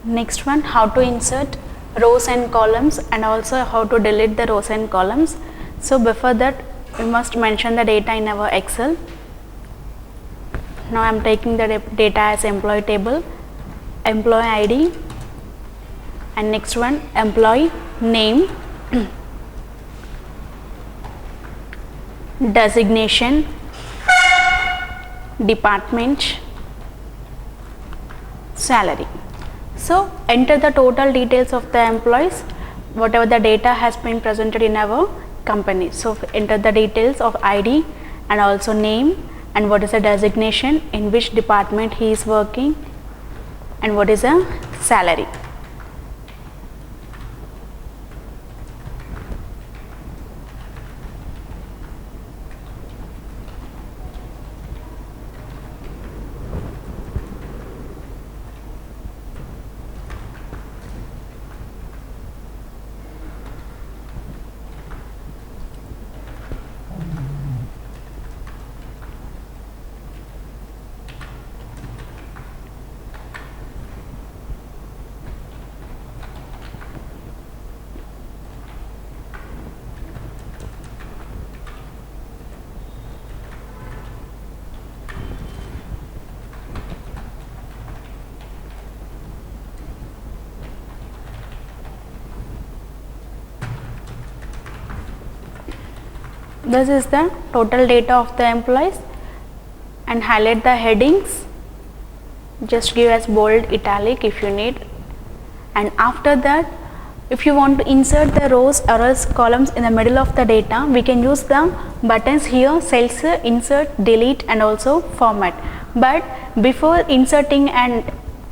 Next one, how to insert rows and columns and also how to delete the rows and columns. So before that we must mention the data in our Excel. Now I am taking the data as employee table, employee ID, and next one employee name, designation, department, salary. So enter the total details of the employees, whatever the data has been presented in our company. So enter the details of ID and also name, and what is the designation, in which department he is working, and what is the salary. This is the total data of the employees, and highlight the headings, just give as bold italic if you need. And after that, if you want to insert the rows or else columns in the middle of the data, we can use the buttons here, cells, insert, delete and also format. But before inserting and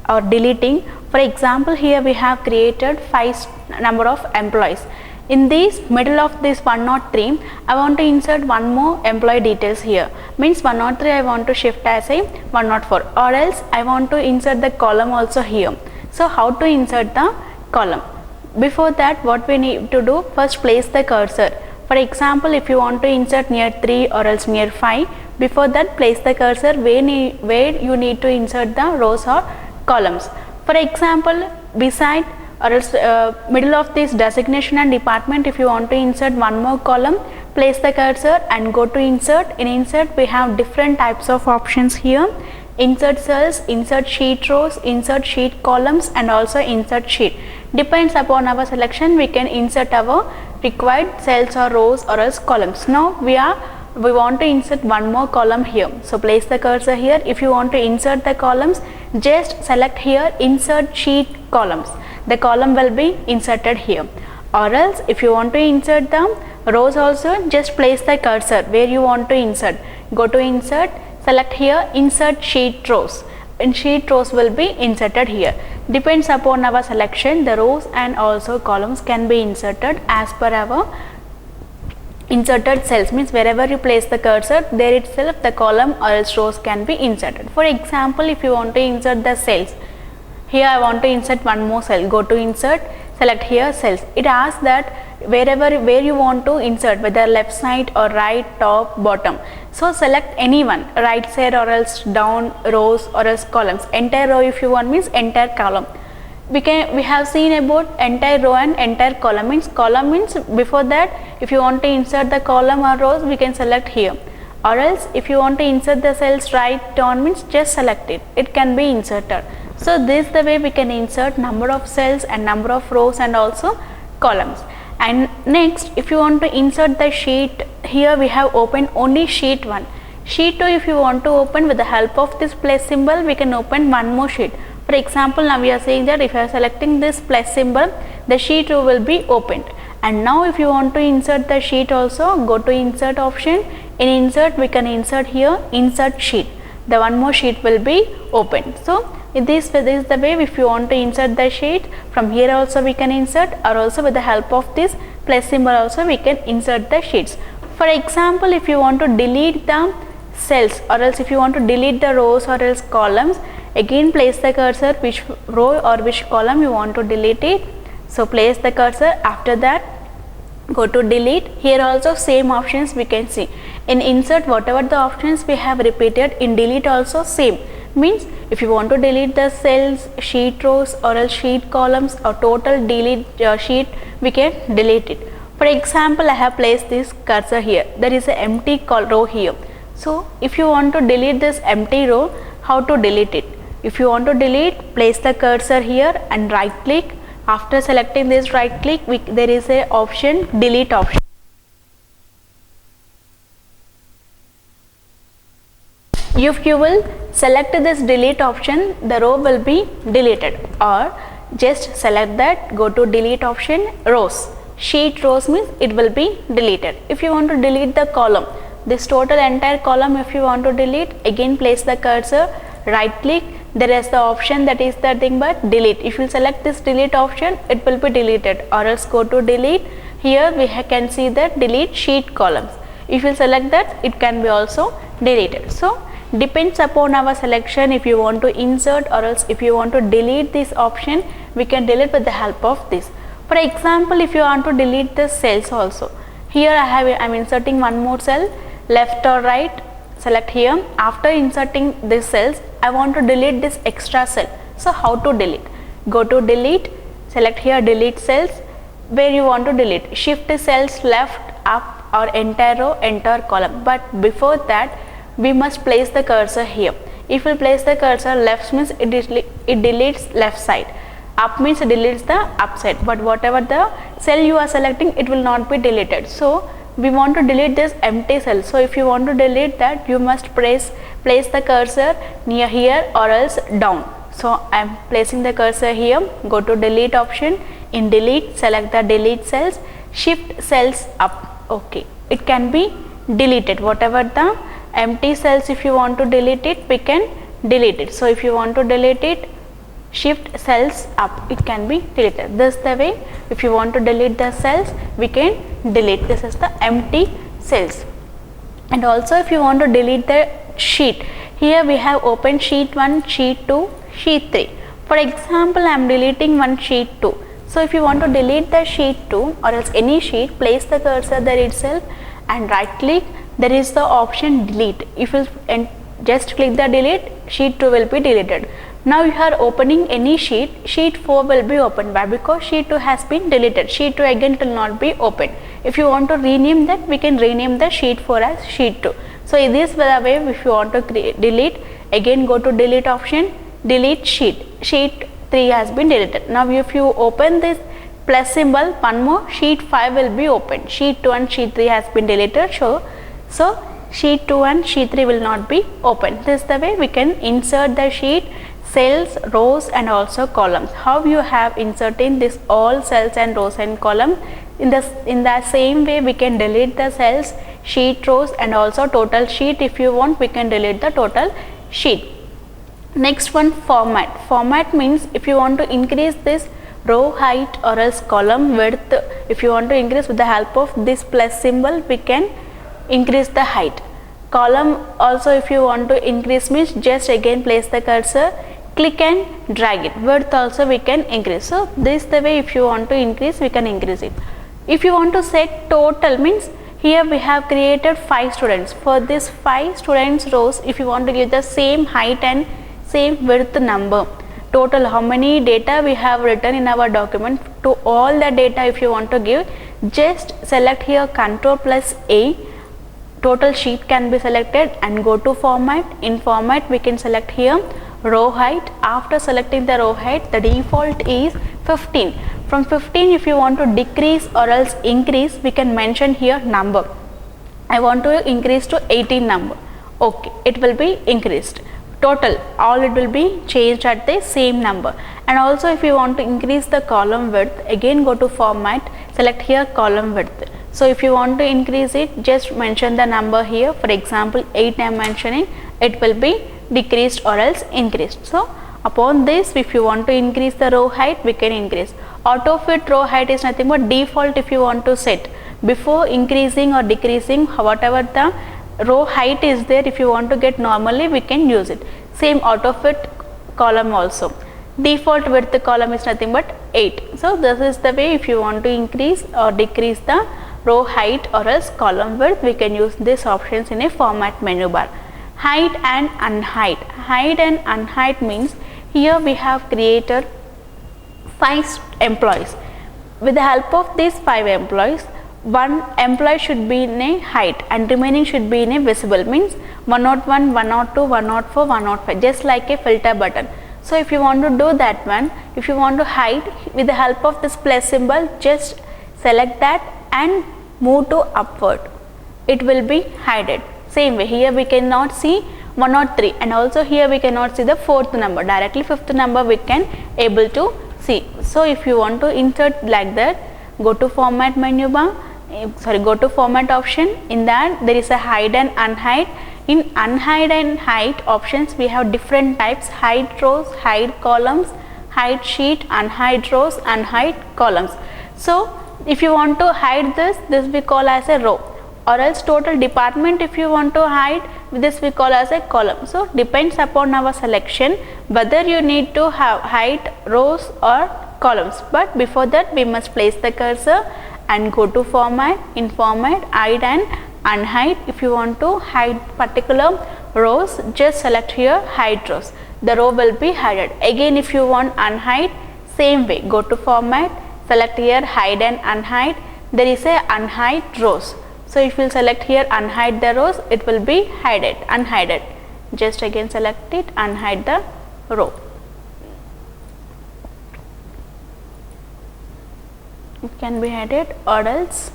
or deleting, for example here we have created 5 number of employees. In this middle of this 103, I want to insert one more employee details here. Means 103 I want to shift as a 104, or else I want to insert the column also here. So how to insert the column? Before that, what we need to do, first place the cursor. For example, if you want to insert near 3 or else near 5, before that place the cursor where you need to insert the rows or columns. For example, beside or else middle of this designation and department, if you want to insert one more column, place the cursor and go to insert. In insert we have different types of options here: insert cells, insert sheet rows, insert sheet columns and also insert sheet. Depends upon our selection, we can insert our required cells or rows or else columns. Now we want to insert one more column here, so place the cursor here. If you want to insert the columns, just select here insert sheet columns. The column will be inserted here. Or else if you want to insert the rows also, just place the cursor where you want to insert. Go to insert, select here insert sheet rows, and sheet rows will be inserted here. Depends upon our selection, the rows and also columns can be inserted as per our inserted cells. Means wherever you place the cursor, there itself the column or else rows can be inserted. For example, if you want to insert the cells, here I want to insert one more cell. Go to insert, select here cells. It asks that where you want to insert, whether left side or right, top, bottom. So select anyone, right side or else down, rows or else columns. Entire row if you want means entire column. We have seen about entire row and entire column. Means column means before that, if you want to insert the column or rows, we can select here. Or else if you want to insert the cells right down means just select it. It can be inserted. So this is the way we can insert number of cells and number of rows and also columns. And next, if you want to insert the sheet, here we have opened only sheet 1. Sheet 2, if you want to open with the help of this plus symbol, we can open one more sheet. For example, now we are saying that if I am selecting this plus symbol, the sheet 2 will be opened. And now if you want to insert the sheet also, go to insert option. In insert, we can insert here insert sheet. The one more sheet will be opened. So this is the way. If you want to insert the sheet, from here also we can insert, or also with the help of this plus symbol also we can insert the sheets. For example, if you want to delete the cells or else if you want to delete the rows or else columns, again place the cursor which row or which column you want to delete it. So place the cursor, after that go to delete. Here also same options we can see. In insert, whatever the options we have repeated, in delete also same. means if you want to delete the cells, sheet rows or else sheet columns or total delete sheet, we can delete it. For example, I have placed this cursor here, there is an empty row here. So if you want to delete this empty row, how to delete it? If you want to delete, place the cursor here and right click. After selecting this right click, there is a option, delete option. If you will select this delete option, the row will be deleted, or just select that, go to delete option, rows. Sheet rows means it will be deleted. If you want to delete the column, this total entire column if you want to delete, again place the cursor, right click, there is the option that is the thing but delete. If you select this delete option, it will be deleted, or else go to delete. Here we can see that delete sheet columns. If you select that, it can be also deleted. So depends upon our selection. If you want to insert or else if you want to delete this option, we can delete with the help of this. For example, if you want to delete the cells also, here I am inserting one more cell, left or right, select here. After inserting these cells, I want to delete this extra cell. So how to delete? Go to delete, select here delete cells, where you want to delete, shift cells left, up or entire row, entire column. But before that, we must place the cursor here. If we place the cursor, left means it deletes left side, up means it deletes the up side, but whatever the cell you are selecting, it will not be deleted. So we want to delete this empty cell. So if you want to delete that, you must place the cursor near here or else down. So I am placing the cursor here, go to delete option, in delete select the delete cells, shift cells up. Okay, it can be deleted, whatever the empty cells, if you want to delete it, we can delete it. So if you want to delete it, shift cells up, it can be deleted. This is the way. If you want to delete the cells, we can delete. This is the empty cells. And also if you want to delete the sheet, here we have open sheet 1, sheet 2, sheet 3. For example, I am deleting one sheet 2. So if you want to delete the sheet 2 or else any sheet, place the cursor there itself and right click, there is the option delete. If you just click the delete, sheet 2 will be deleted. Now you are opening any sheet, sheet 4 will be opened. Why? Because sheet 2 has been deleted, sheet 2 again will not be opened. If you want to rename that, we can rename the sheet 4 as sheet 2. So this is the way. If you want to delete, again go to delete option, delete sheet, sheet 3 has been deleted. Now if you open this plus symbol, one more, sheet 5 will be opened, sheet 2 and sheet 3 has been deleted. So sheet 2 and sheet 3 will not be opened. This is the way we can insert the sheet, cells, rows and also columns. How you have inserting this all cells and rows and columns, in the same way we can delete the cells, sheet, rows and also total sheet. If you want, we can delete the total sheet. Next one, format. Format means if you want to increase this row height or else column width, if you want to increase with the help of this plus symbol, we can increase the height. Column also if you want to increase means just again place the cursor, click and drag it. Width also we can increase. So this is the way. If you want to increase, we can increase it. If you want to set total means, here we have created 5 students. For this 5 students rows, if you want to give the same height and same width number, total how many data we have written in our document, to all the data if you want to give, just select here Ctrl plus A, total sheet can be selected and go to format. In format we can select here row height. After selecting the row height, the default is 15. From 15 if you want to decrease or else increase, we can mention here number. I want to increase to 18 number. Okay, it will be increased. Total all it will be changed at the same number. And also if you want to increase the column width, again go to format, select here column width. So if you want to increase it, just mention the number here. For example 8 I am mentioning, it will be decreased or else increased. So upon this, if you want to increase the row height, we can increase. Auto fit row height is nothing but default. If you want to set before increasing or decreasing, whatever the row height is there, if you want to get normally, we can use it. Same auto fit column also, default width column is nothing but 8. So this is the way. If you want to increase or decrease the row height or else column width, we can use these options in a format menu bar. hide and unhide. Hide and unhide means here we have created 5 employees. With the help of these 5 employees, one employee should be in a hide and remaining should be in a visible, means 101, 102, 104, 105, just like a filter button. So if you want to do that one, if you want to hide, with the help of this plus symbol, just select that and move to upward. It will be hidden. Same way, here we cannot see 103, and also here we cannot see the 4th number. Directly 5th number we can able to see. So if you want to insert like that, go to format menu bar, go to format option. In that there is a hide and unhide. In unhide and hide options, we have different types: hide rows, hide columns, hide sheet, unhide rows, unhide columns. So if you want to hide this we call as a row, or else total department if you want to hide, this we call as a column. So depends upon our selection whether you need to have hide rows or columns. But before that we must place the cursor and go to format. In format, hide and unhide. If you want to hide particular rows, just select here hide rows, the row will be hidden. Again if you want unhide, same way, go to format, select here hide and unhide. There is a unhide rows. So if you select here unhide the rows, it will be hidden, unhidden. Just again select it, unhide the row. It can be hidden, or else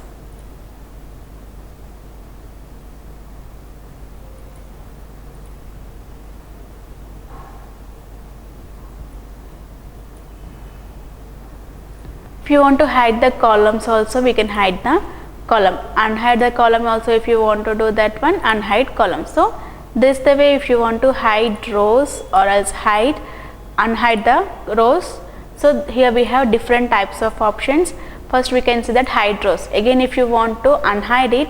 if you want to hide the columns also, we can hide the column, unhide the column also. If you want to do that one, unhide column. So this the way if you want to hide rows, or else unhide the rows. So here we have different types of options. First we can see that hide rows. Again if you want to unhide it,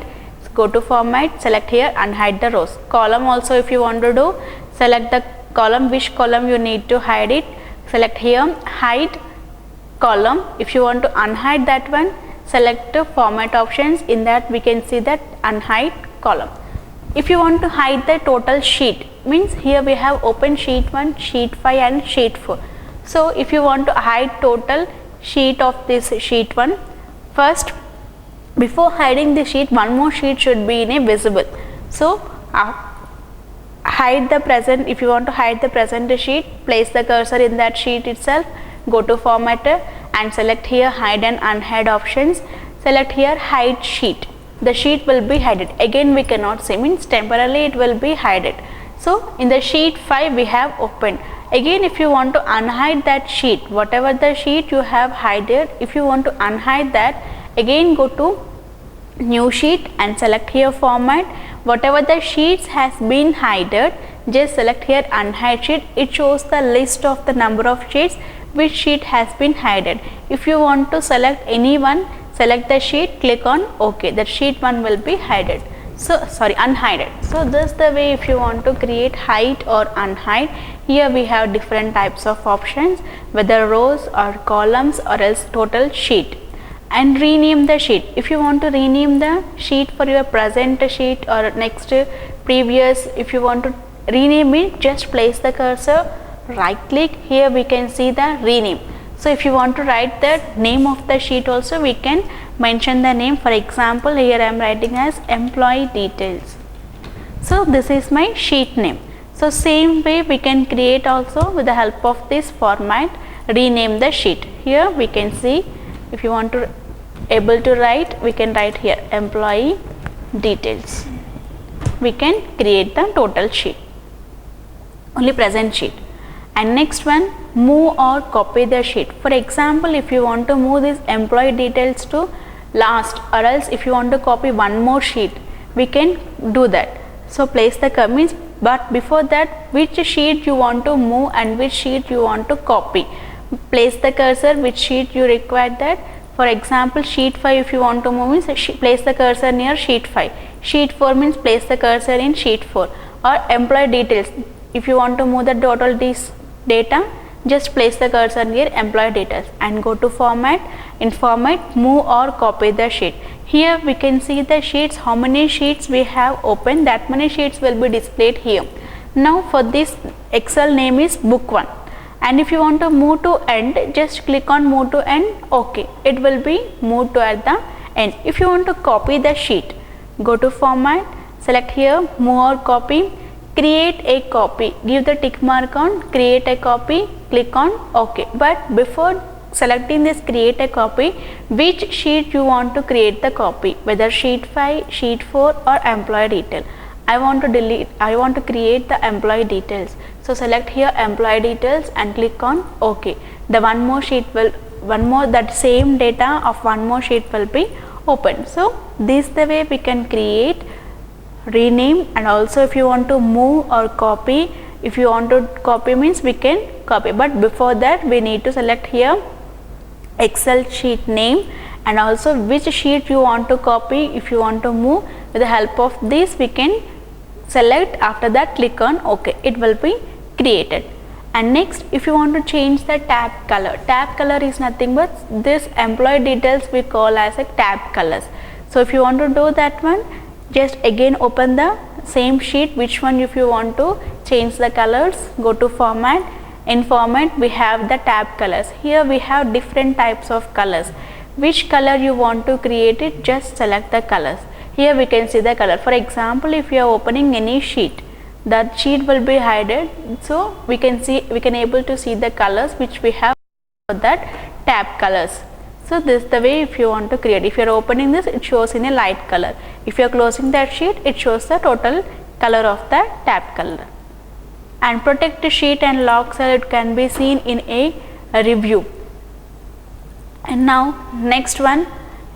go to format, select here unhide the rows. Column also if you want to do, select the column, which column you need to hide it, select here hide column. If you want to unhide that one, select the format options. In that we can see that unhide column. If you want to hide the total sheet, means here we have open sheet 1, sheet 5 and sheet 4. So if you want to hide total sheet of this sheet 1, first before hiding the sheet, one more sheet should be in a visible. So hide the present. If you want to hide the present sheet, place the cursor in that sheet itself, go to formatter and select here hide and unhide options. Select here hide sheet, the sheet will be hidden. Again we cannot see, means temporarily it will be hidden. So in the sheet 5 we have opened. Again if you want to unhide that sheet, whatever the sheet you have hidden, if you want to unhide that, again go to new sheet and select here format. Whatever the sheets has been hidden, just select here unhide sheet. It shows the list of the number of sheets which sheet has been hidden. If you want to select any one, select the sheet, click on OK. That sheet 1 will be hidden. So unhidden. So this the way if you want to create hide or unhide. Here we have different types of options, whether rows or columns or else total sheet. And rename the sheet. If you want to rename the sheet for your present sheet or next previous, if you want to rename it, just place the cursor, right click, here we can see the rename. So if you want to write the name of the sheet also, we can mention the name. For example, here I am writing as employee details. So this is my sheet name. So same way we can create also with the help of this format, rename the sheet. Here we can see, if you want to able to write, we can write here employee details. We can create the total sheet, only present sheet. And next one, move or copy the sheet. For example, if you want to move this employee details to last, or else if you want to copy one more sheet, we can do that. So place the comments, but before that, which sheet you want to move and which sheet you want to copy. Place the cursor, which sheet you require that. For example, sheet 5 if you want to move means place the cursor near sheet 5. Sheet 4 means place the cursor in sheet 4. Or employee details, if you want to move the total data, just place the cursor near employee details and go to format. In format, move or copy the sheet. Here we can see the sheets, how many sheets we have opened, that many sheets will be displayed here. Now for this Excel name is book 1, and if you want to move to end, just click on move to end. Okay, it will be moved to at the end. If you want to copy the sheet, go to format, select here move or copy, create a copy, give the tick mark on create a copy, click on OK. But before selecting this create a copy, which sheet you want to create the copy, whether sheet 5, sheet 4 or employee detail. I want to create the employee details. So select here employee details and click on OK. The that same data of one more sheet will be open. So this is the way we can create, rename, and also if you want to move or copy, if you want to copy means we can copy, but before that we need to select here Excel sheet name and also which sheet you want to copy. If you want to move, with the help of this we can select, after that click on OK, it will be created. And next, if you want to change the tab color is nothing but this employee details we call as a tab colors. So if you want to do that one, just again open the same sheet, which one if you want to change the colors, go to format. In format we have the tab colors. Here we have different types of colors. Which color you want to create it, just select the colors. Here we can see the color. For example, if you are opening any sheet, that sheet will be hidden, so we can able to see the colors which we have for that tab colors. So this is the way if you want to create. If you are opening this, it shows in a light color. If you are closing that sheet, it shows the total color of the tab color. And protect sheet and lock cell, it can be seen in a review. And now next one,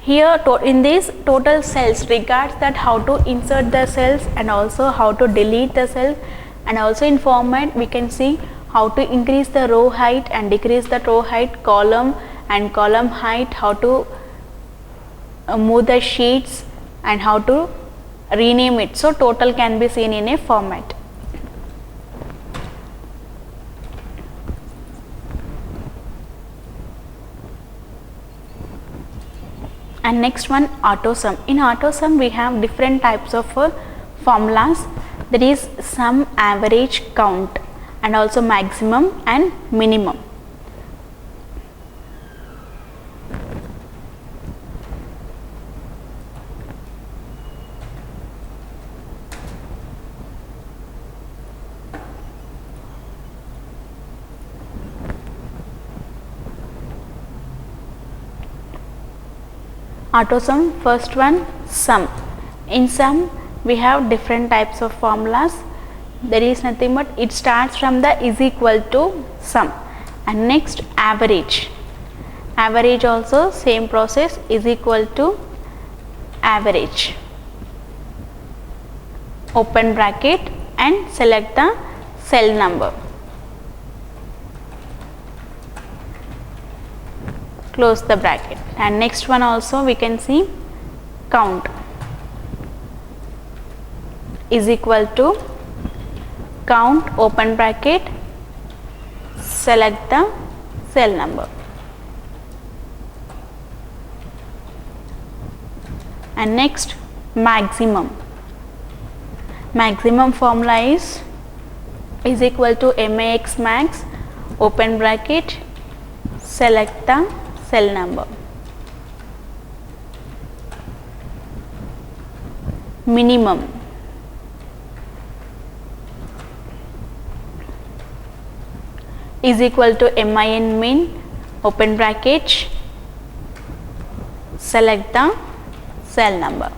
here in this total cells, regards that how to insert the cells and also how to delete the cells, and also in format we can see how to increase the row height and decrease the row height, column and column height, how to move the sheets and how to rename it. So total can be seen in a format. And next one, auto sum. In auto sum we have different types of formulas, that is sum, average, count, and also maximum and minimum. Auto sum, first one, sum. In sum we have different types of formulas. There is nothing but it starts from the is equal to sum. And next, average. Average also same process, is equal to average. Open bracket and select the cell number. Close the bracket. And next one also we can see count, is equal to count, open bracket, select the cell number. And next, maximum. Maximum formula is equal to max max, open bracket, select the cell number. Minimum. Is equal to min min, open bracket, select the cell number.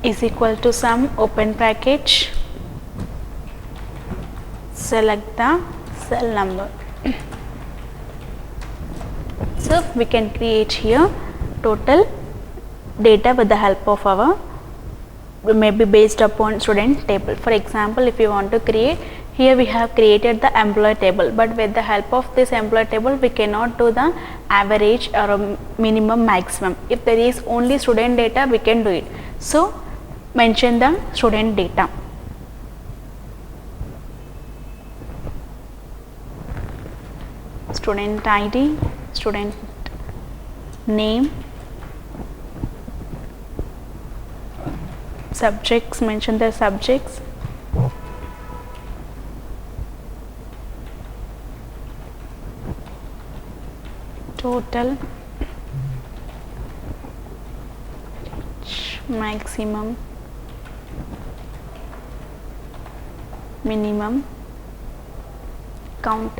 is equal to sum, open bracket, select the cell number. So we can create here total data with the help of our, maybe based upon student table. For example, if you want to create, here we have created the employee table, but with the help of this employee table we cannot do the average or a minimum maximum. If there is only student data, we can do it. So mention the student data. Student ID, student name, subjects, mention the subjects, total, maximum, minimum, count.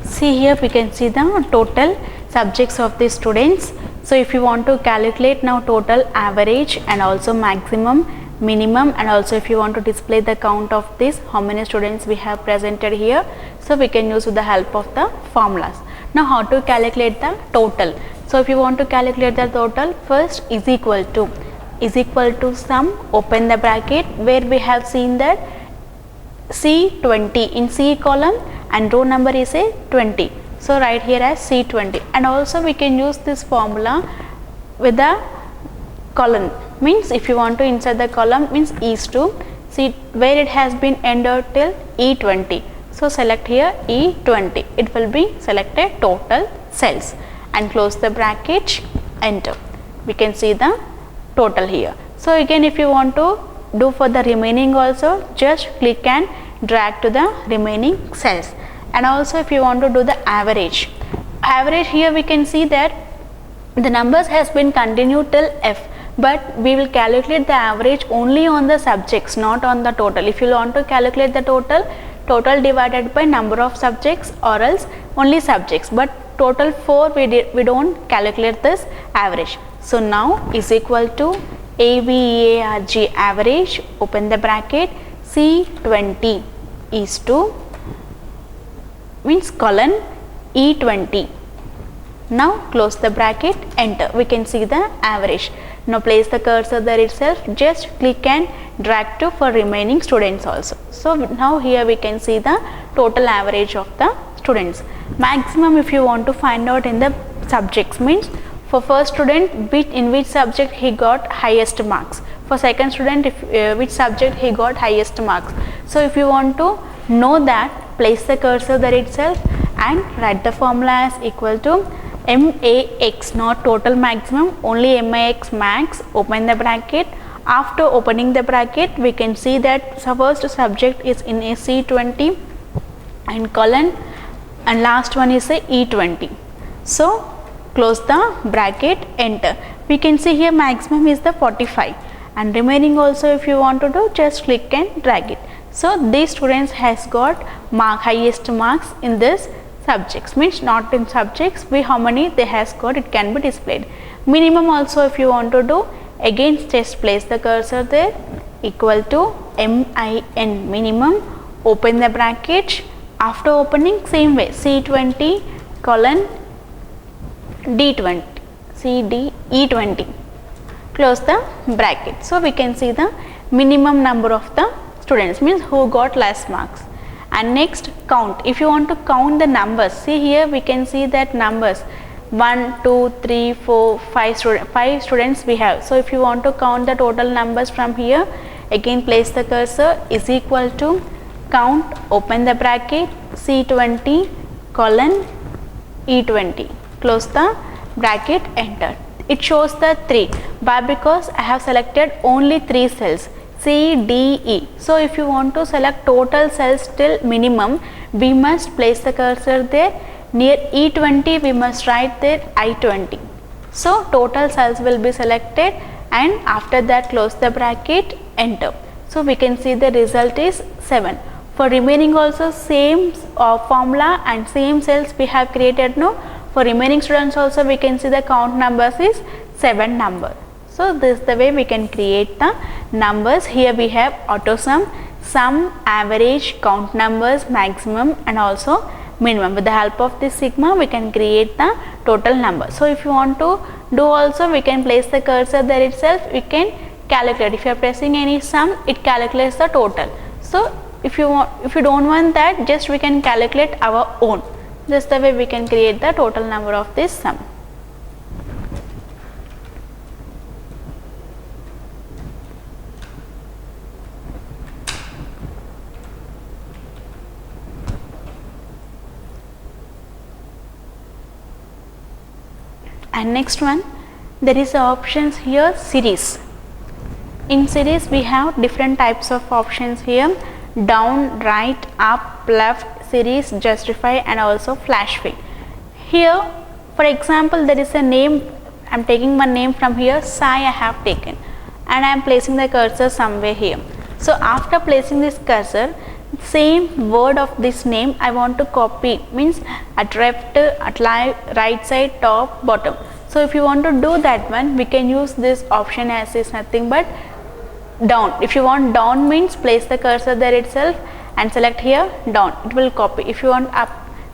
See here we can see the total subjects of the students. So if you want to calculate now total average and also maximum, minimum, and also if you want to display the count of this, how many students we have presented here, so we can use with the help of the formulas. Now how to calculate the total? So if you want to calculate the total, first is equal to sum, open the bracket, where we have seen that C20 in C column and row number is a 20. So write here as C20, and also we can use this formula with the column, means if you want to insert the column means is to see where it has been entered till E20. So select here E20, it will be selected total cells, and close the bracket, enter. We can see the total here. So again if you want to do for the remaining also, just click and drag to the remaining cells. And also if you want to do the average, here we can see that the numbers has been continued till F, but we will calculate the average only on the subjects, not on the total. If you want to calculate the total divided by number of subjects, or else only subjects, but total 4 we don't calculate this average. So now is equal to AVEARG average, open the bracket, C20 is to means colon E20. Now close the bracket, enter. We can see the average. Now place the cursor there itself, just click and drag to for remaining students also. So now here we can see the total average of the students. Maximum if you want to find out in the subjects, means for first student in which subject he got highest marks, for second student which subject he got highest marks. So if you want to know that, place the cursor there itself and write the formula as equal to MAX, not total maximum, only MAX max, open the bracket. After opening the bracket, we can see that first subject is in a C20 and colon, and last one is a E20. So close the bracket, enter. We can see here maximum is the 45, and remaining also if you want to do, just click and drag it. So these students has got highest marks in this subjects, means not in subjects, how many they has got, it can be displayed. Minimum also if you want to do, again just place the cursor there, equal to MIN, minimum, open the bracket. After opening, same way, C20 colon D20, E20, close the bracket. So we can see the minimum number of the students, means who got less marks. And next count, if you want to count the numbers, see here we can see that numbers 1, 2, 3, 4, 5 students we have. So if you want to count the total numbers from here, again place the cursor, is equal to count, open the bracket, C20 colon E20, close the bracket, enter. It shows the 3, but because I have selected only 3 cells, C, D, E. So if you want to select total cells till minimum, we must place the cursor there. Near E20 we must write there I20. So total cells will be selected, and after that close the bracket, enter. So we can see the result is 7. For remaining also same formula and same cells we have created now. For remaining students also we can see the count numbers is 7 number. So this is the way we can create the numbers. Here we have auto sum, average, count numbers, maximum and also minimum. With the help of this sigma we can create the total number. So if you want to do also, we can place the cursor there itself, we can calculate. If you are pressing any sum, it calculates the total. So if you don't want that, just we can calculate our own. Just the way we can create the total number of this sum. And next one, there is options here, series. In series we have different types of options here: down, right, up, left, series, justify and also flash fill. Here for example there is a name, I am taking one name from here, Sai I have taken, and I am placing the cursor somewhere here. So after placing this cursor, same word of this name I want to copy, means at left, at right side, top, bottom. So if you want to do that one, we can use this option as is nothing but down. If you want down means place the cursor there itself and select here down, it will copy. If you want up,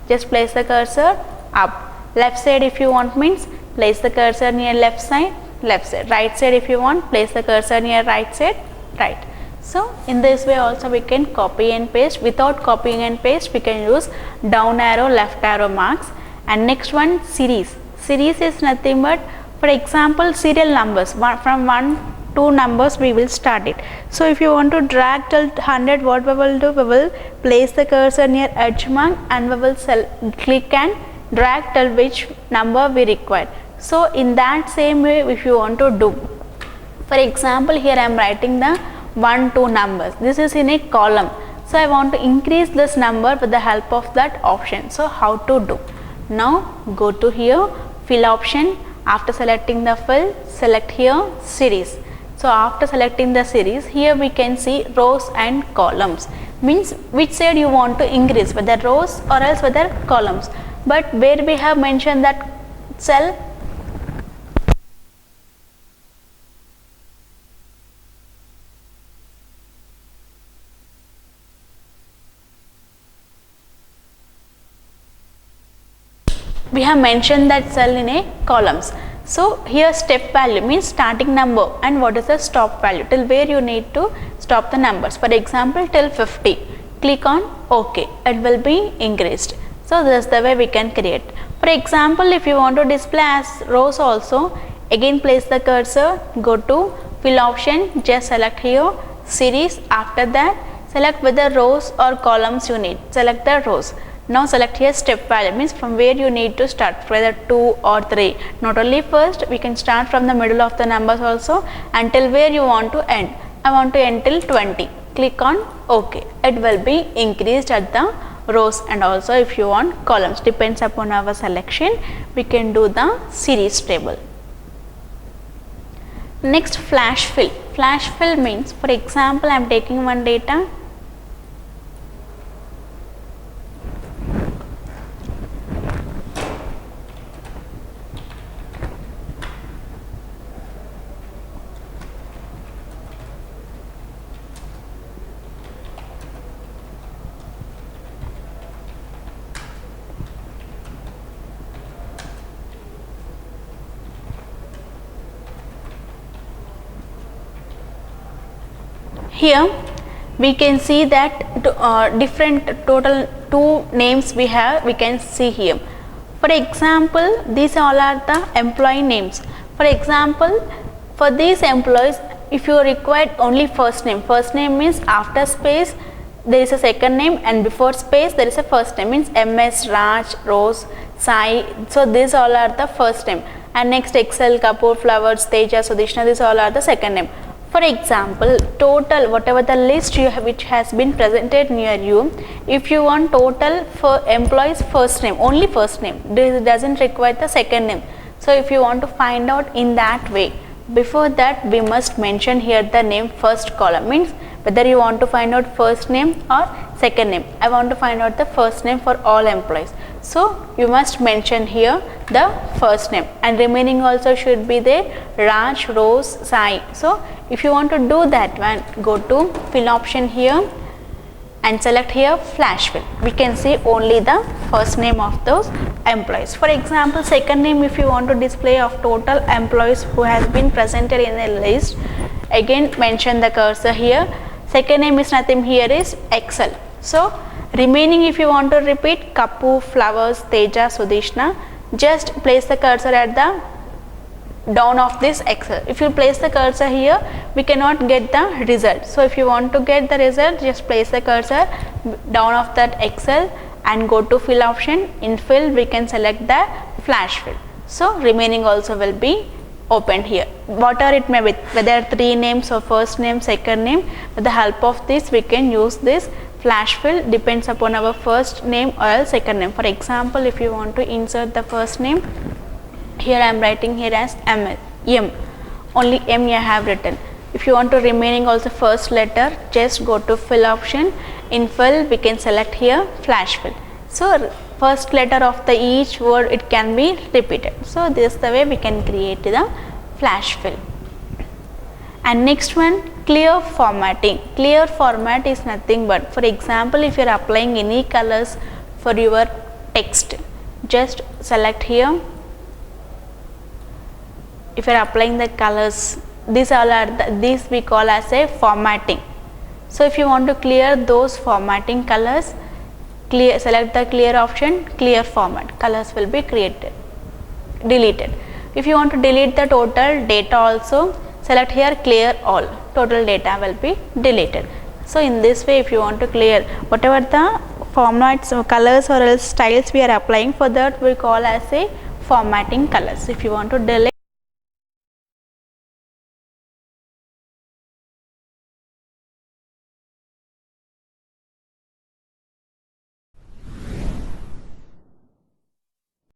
just place the cursor up. Left side if you want means place the cursor near left side, left side. Right side if you want, place the cursor near right side, right. So in this way also we can copy and paste. Without copying and paste, we can use down arrow, left arrow marks. And next one, series. Series is nothing but, for example, serial numbers, from 1 2 numbers we will start it. So if you want to drag till 100, what we will do, we will place the cursor near edge mark and we will click and drag till which number we require. So in that same way if you want to do, for example here I am writing the 1 2 numbers, this is in a column, so I want to increase this number with the help of that option. So how to do? Now go to here, fill option. After selecting the fill, select here series. So after selecting the series, here we can see rows and columns, means which side you want to increase, whether rows or else whether columns. But where we have mentioned that cell, we have mentioned that cell in a columns. So here step value means starting number and what is the stop value, till where you need to stop the numbers. For example till 50, click on OK, it will be increased. So this is the way we can create. For example if you want to display as rows also, again place the cursor, go to fill option, just select here series. After that select whether rows or columns you need, select the rows. Now select here step value, means from where you need to start, whether 2 or 3. Not only first, we can start from the middle of the numbers also until where you want to end. I want to end till 20. Click on OK. It will be increased at the rows, and also if you want columns, depends upon our selection, we can do the series table. Next, flash fill. Flash fill means, for example, I am taking one data. Here we can see that different total 2 names we have, we can see here. For example, these all are the employee names. For example, for these employees, if you require only first name means after space there is a second name and before space there is a first name, means MS, Raj, Rose, Sai. So these all are the first name, and next Excel, Kapoor, Flowers, Teja, Sudishna, these all are the second name. For example, total whatever the list you have which has been presented near you, if you want total for employees first name, only first name, this doesn't require the second name. So if you want to find out in that way, before that we must mention here the name first column, means whether you want to find out first name or second name. I want to find out the first name for all employees. So you must mention here the first name, and remaining also should be there, Raj, Rose, Sai. So if you want to do that one, go to fill option here and select here flash fill. We can see only the first name of those employees. For example, second name, if you want to display of total employees who has been presented in a list, again mention the cursor here. Second name is nothing here is Excel. So remaining, if you want to repeat Kapoor, Flowers, Teja, Sudishna, just place the cursor at the down of this Excel. If you place the cursor here, we cannot get the result. So if you want to get the result, just place the cursor down of that Excel and go to fill option. In fill we can select the flash fill. So remaining also will be opened here, whatever it may be, whether three names or first name, second name. With the help of this we can use this flash fill, depends upon our first name or else second name. For example, if you want to insert the first name, here I am writing here as M, only M I have written. If you want to remaining also first letter, just go to fill option. In fill we can select here flash fill. So first letter of the each word it can be repeated. So this is the way we can create the flash fill. And next one, clear formatting. Clear format is nothing but, for example, if you are applying any colors for your text, just select here. If you are applying the colors, these all are these we call as a formatting. So if you want to clear those formatting colors, select the clear option, clear format, colors will be deleted. If you want to delete the total data also, select here clear all, total data will be deleted. So in this way, if you want to clear whatever the formats or colors or else styles we are applying, for that we call as a formatting colors. If you want to delete